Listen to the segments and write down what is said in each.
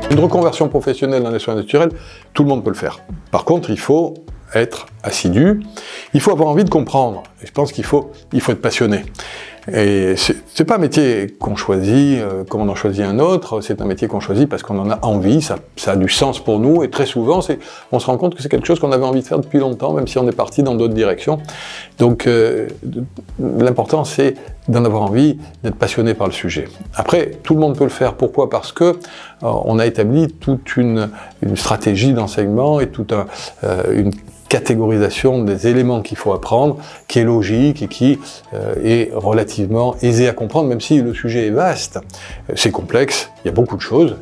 Une reconversion professionnelle dans les soins naturels, tout le monde peut le faire. Par contre, il faut être assidu, il faut avoir envie de comprendre. Et je pense qu'il faut être passionné. Et c'est pas un métier qu'on choisit comme on en choisit un autre, c'est un métier qu'on choisit parce qu'on en a envie, ça a du sens pour nous, et très souvent, on se rend compte que c'est quelque chose qu'on avait envie de faire depuis longtemps, même si on est parti dans d'autres directions. Donc, l'important, c'est d'en avoir envie, d'être passionné par le sujet. Après, tout le monde peut le faire. Pourquoi? Parce que on a établi toute une stratégie d'enseignement et toute une catégorisation des éléments qu'il faut apprendre, qui est logique et qui est relativement aisé à comprendre, même si le sujet est vaste. C'est complexe, il y a beaucoup de choses.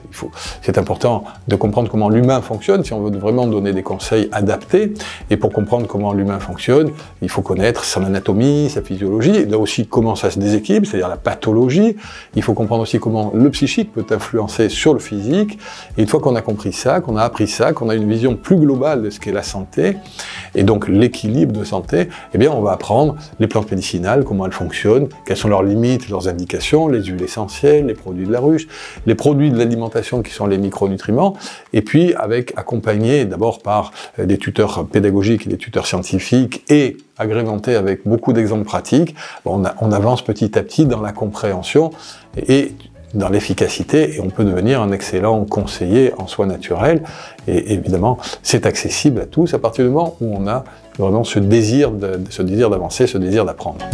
C'est important de comprendre comment l'humain fonctionne, si on veut vraiment donner des conseils adaptés. Et pour comprendre comment l'humain fonctionne, il faut connaître son anatomie, sa physiologie, et là aussi comment ça se déséquilibre, c'est-à-dire la pathologie. Il faut comprendre aussi comment le psychique peut influencer sur le physique. Et une fois qu'on a compris ça, qu'on a appris ça, qu'on a une vision plus globale de ce qu'est la santé, et donc l'équilibre de santé, eh bien on va apprendre les plantes médicinales, comment elles fonctionnent, quelles sont leurs limites, leurs indications, les huiles essentielles, les produits de la ruche, les produits de l'alimentation qui sont les micronutriments, et puis accompagné d'abord par des tuteurs pédagogiques et des tuteurs scientifiques et agrémentés avec beaucoup d'exemples pratiques, on avance petit à petit dans la compréhension et dans l'efficacité, et on peut devenir un excellent conseiller en soins naturels. Et évidemment, c'est accessible à tous à partir du moment où on a vraiment ce désir d'avancer, ce désir d'apprendre.